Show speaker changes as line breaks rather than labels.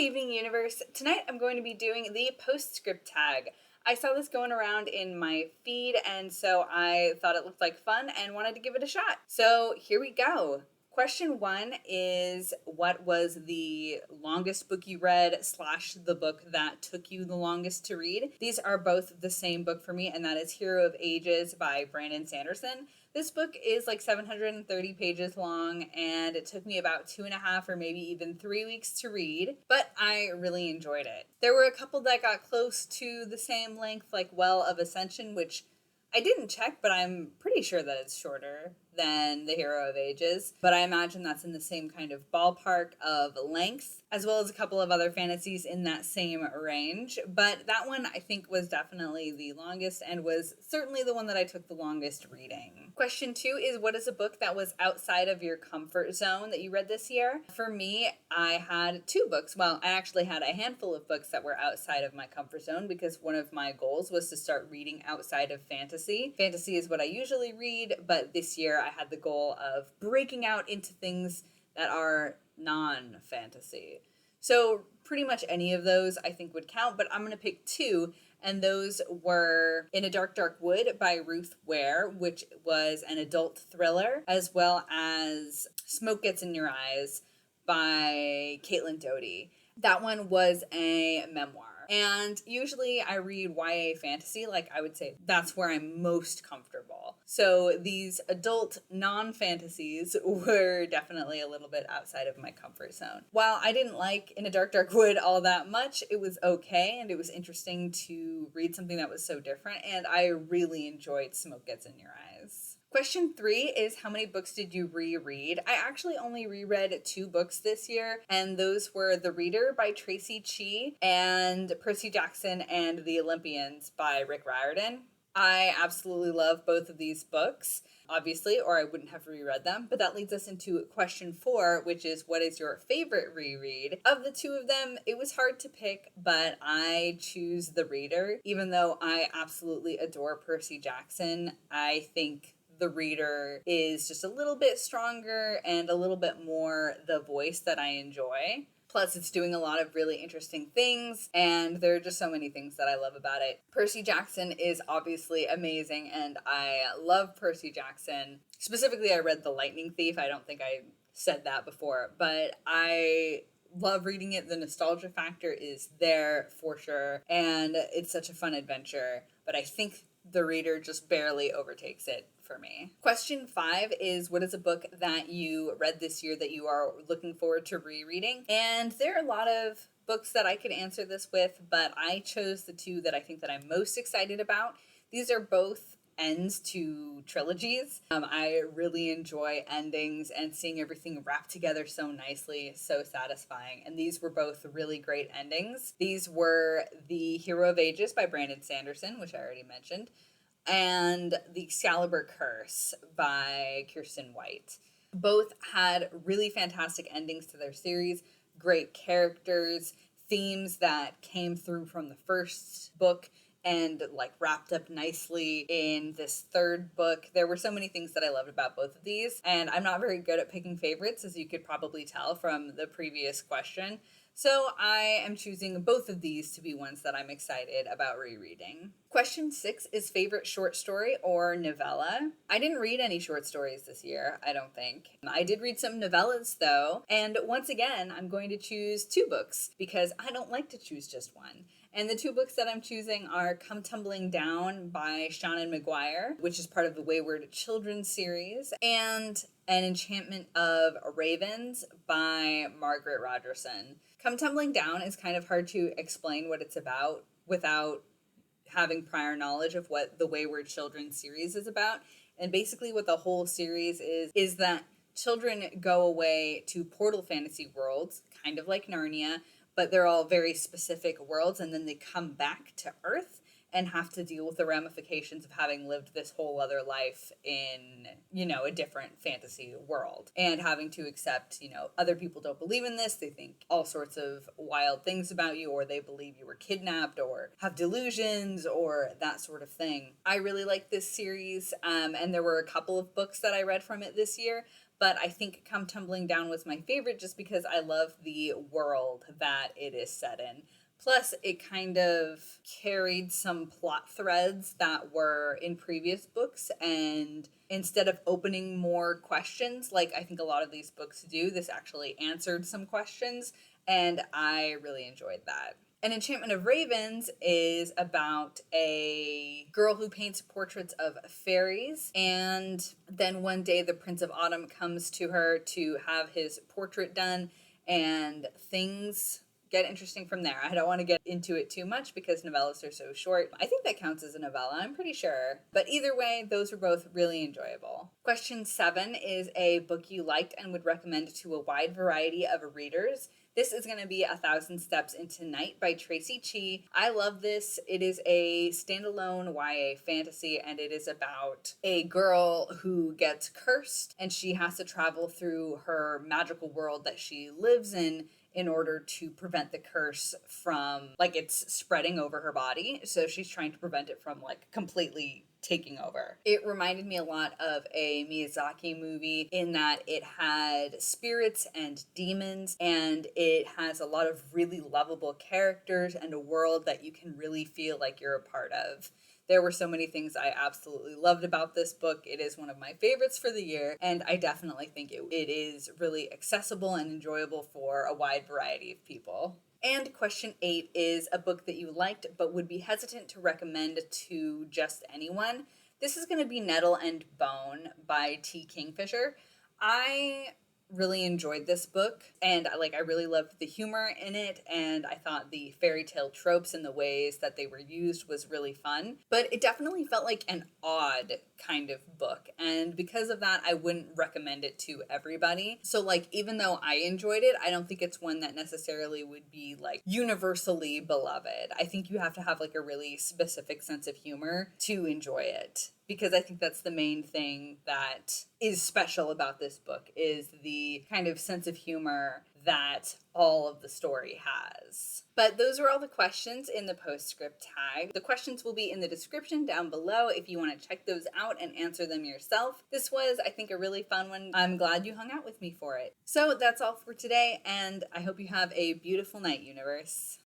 evening, universe. Tonight I'm going to be doing the Postscript Tag. I saw this going around in my feed, and so I thought it looked like fun and wanted to give it a shot. So here we go. Question 1 is, what was the longest book you read / the book that took you the longest to read? These are both the same book for me, and that is Hero of Ages by Brandon Sanderson. This book is like 730 pages long, and it took me about 2.5 or maybe even 3 weeks to read, but I really enjoyed it. There were a couple that got close to the same length, like Well of Ascension, which I didn't check, but I'm pretty sure that it's shorter than The Hero of Ages. But I imagine that's in the same kind of ballpark of length, as well as a couple of other fantasies in that same range. But that one, I think, was definitely the longest and was certainly the one that I took the longest reading. Question 2 is, what is a book that was outside of your comfort zone that you read this year? For me, I had 2 books. Well, I actually had a handful of books that were outside of my comfort zone because one of my goals was to start reading outside of fantasy. Fantasy is what I usually read, but this year I had the goal of breaking out into things that are non-fantasy. So pretty much any of those I think would count, but I'm going to pick 2, and those were In a Dark, Dark Wood by Ruth Ware, which was an adult thriller, as well as Smoke Gets in Your Eyes by Caitlin Doughty. That one was a memoir. And usually I read YA fantasy, like I would say that's where I'm most comfortable. So these adult non-fantasies were definitely a little bit outside of my comfort zone. While I didn't like In a Dark, Dark Wood all that much, it was okay, and it was interesting to read something that was so different, and I really enjoyed Smoke Gets in Your Eyes. Question 3 is, how many books did you reread? I actually only reread 2 books this year, and those were The Reader by Tracy Chee and Percy Jackson and the Olympians by Rick Riordan. I absolutely love both of these books, obviously, or I wouldn't have reread them. But that leads us into question 4, which is, what is your favorite reread? Of the 2 of them, it was hard to pick, but I choose The Reader. Even though I absolutely adore Percy Jackson, I think The Reader is just a little bit stronger and a little bit more the voice that I enjoy. Plus, it's doing a lot of really interesting things, and there are just so many things that I love about it. Percy Jackson is obviously amazing, and I love Percy Jackson. Specifically, I read The Lightning Thief. I don't think I said that before, but I love reading it. The nostalgia factor is there for sure, and it's such a fun adventure. But I think The Reader just barely overtakes it for me. Question 5 is, what is a book that you read this year that you are looking forward to rereading? And there are a lot of books that I could answer this with, but I chose the 2 that I think that I'm most excited about. These are both ends to trilogies. I really enjoy endings, and seeing everything wrapped together so nicely is so satisfying. And these were both really great endings. These were The Hero of Ages by Brandon Sanderson, which I already mentioned, and The Excalibur Curse by Kirsten White. Both had really fantastic endings to their series, great characters, themes that came through from the first book and like wrapped up nicely in this third book. There were so many things that I loved about both of these, and I'm not very good at picking favorites, as you could probably tell from the previous question. So I am choosing both of these to be ones that I'm excited about rereading. Question 6 is, favorite short story or novella? I didn't read any short stories this year, I don't think. I did read some novellas though, and once again, I'm going to choose 2 books because I don't like to choose just one. And the 2 books that I'm choosing are Come Tumbling Down by Shannon McGuire, which is part of the Wayward Children series, and An Enchantment of Ravens by Margaret Rogerson. Come Tumbling Down is kind of hard to explain what it's about without having prior knowledge of what the Wayward Children series is about. And basically what the whole series is that children go away to portal fantasy worlds, kind of like Narnia, but they're all very specific worlds, and then they come back to Earth and have to deal with the ramifications of having lived this whole other life in, a different fantasy world, and having to accept, other people don't believe in this. They think all sorts of wild things about you, or they believe you were kidnapped or have delusions or that sort of thing. I really like this series, and there were a couple of books that I read from it this year, but I think Come Tumbling Down was my favorite just because I love the world that it is set in. Plus, it kind of carried some plot threads that were in previous books, and instead of opening more questions, like I think a lot of these books do, this actually answered some questions, and I really enjoyed that. An Enchantment of Ravens is about a girl who paints portraits of fairies, and then one day the Prince of Autumn comes to her to have his portrait done, and things get interesting from there. I don't want to get into it too much because novellas are so short. I think that counts as a novella, I'm pretty sure. But either way, those were both really enjoyable. Question 7 is a book you liked and would recommend to a wide variety of readers. This is going to be 1,000 Steps into Night by Tracy Chee. I love this. It is a standalone YA fantasy, and it is about a girl who gets cursed, and she has to travel through her magical world that she lives in order to prevent the curse from, like, it's spreading over her body. So she's trying to prevent it from, like, completely taking over. It reminded me a lot of a Miyazaki movie in that it had spirits and demons, and it has a lot of really lovable characters and a world that you can really feel like you're a part of. There were so many things I absolutely loved about this book. It is one of my favorites for the year, and I definitely think it is really accessible and enjoyable for a wide variety of people. And question 8 is a book that you liked but would be hesitant to recommend to just anyone. This is going to be Nettle and Bone by T. Kingfisher. I really enjoyed this book, and I really loved the humor in it, and I thought the fairy tale tropes and the ways that they were used was really fun. But it definitely felt like an odd kind of book, and because of that, I wouldn't recommend it to everybody. So even though I enjoyed it, I don't think it's one that necessarily would be universally beloved. I think you have to have a really specific sense of humor to enjoy it, because I think that's the main thing that is special about this book, is the kind of sense of humor that all of the story has. But those are all the questions in the Postscript tag. The questions will be in the description down below if you want to check those out and answer them yourself. This was, I think, a really fun one. I'm glad you hung out with me for it. So that's all for today, and I hope you have a beautiful night, universe.